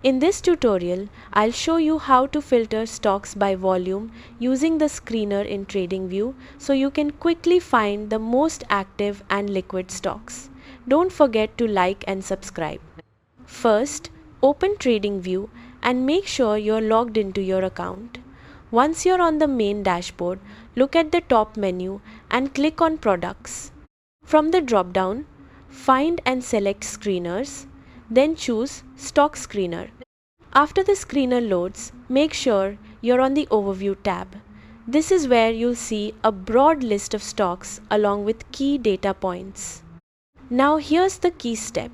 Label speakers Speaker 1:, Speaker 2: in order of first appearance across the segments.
Speaker 1: In this tutorial, I'll show you how to filter stocks by volume using the screener in TradingView so you can quickly find the most active and liquid stocks. Don't forget to like and subscribe. First, open TradingView and make sure you're logged into your account. Once you're on the main dashboard, look at the top menu and click on Products. From the drop-down, find and select Screeners, then choose Stock Screener. After the screener loads, make sure you're on the Overview tab. This is where you'll see a broad list of stocks along with key data points. Now here's the key step.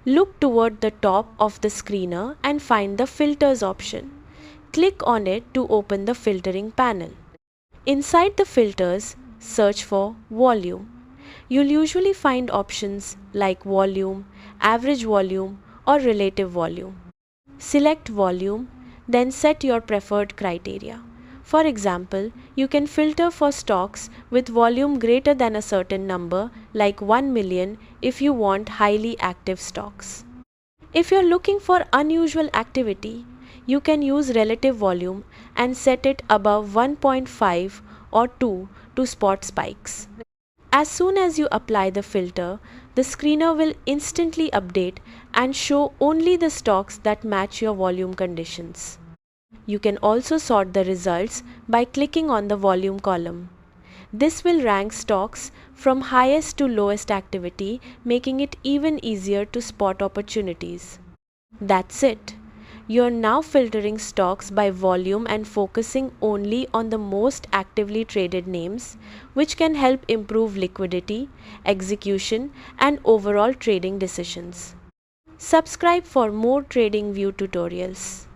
Speaker 1: Look toward the top of the screener and find the Filters option. Click on it to open the filtering panel. Inside the filters, search for Volume. You'll usually find options like Volume, Average Volume, or Relative Volume. Select Volume, then set your preferred criteria. For example, you can filter for stocks with volume greater than a certain number, like 1 million, if you want highly active stocks. If you're looking for unusual activity, you can use relative volume and set it above 1.5 or 2 to spot spikes. As soon as you apply the filter, the screener will instantly update and show only the stocks that match your volume conditions. You can also sort the results by clicking on the volume column. This will rank stocks from highest to lowest activity, making it even easier to spot opportunities. That's it. You're now filtering stocks by volume and focusing only on the most actively traded names, which can help improve liquidity, execution, and overall trading decisions. Subscribe for more TradingView tutorials.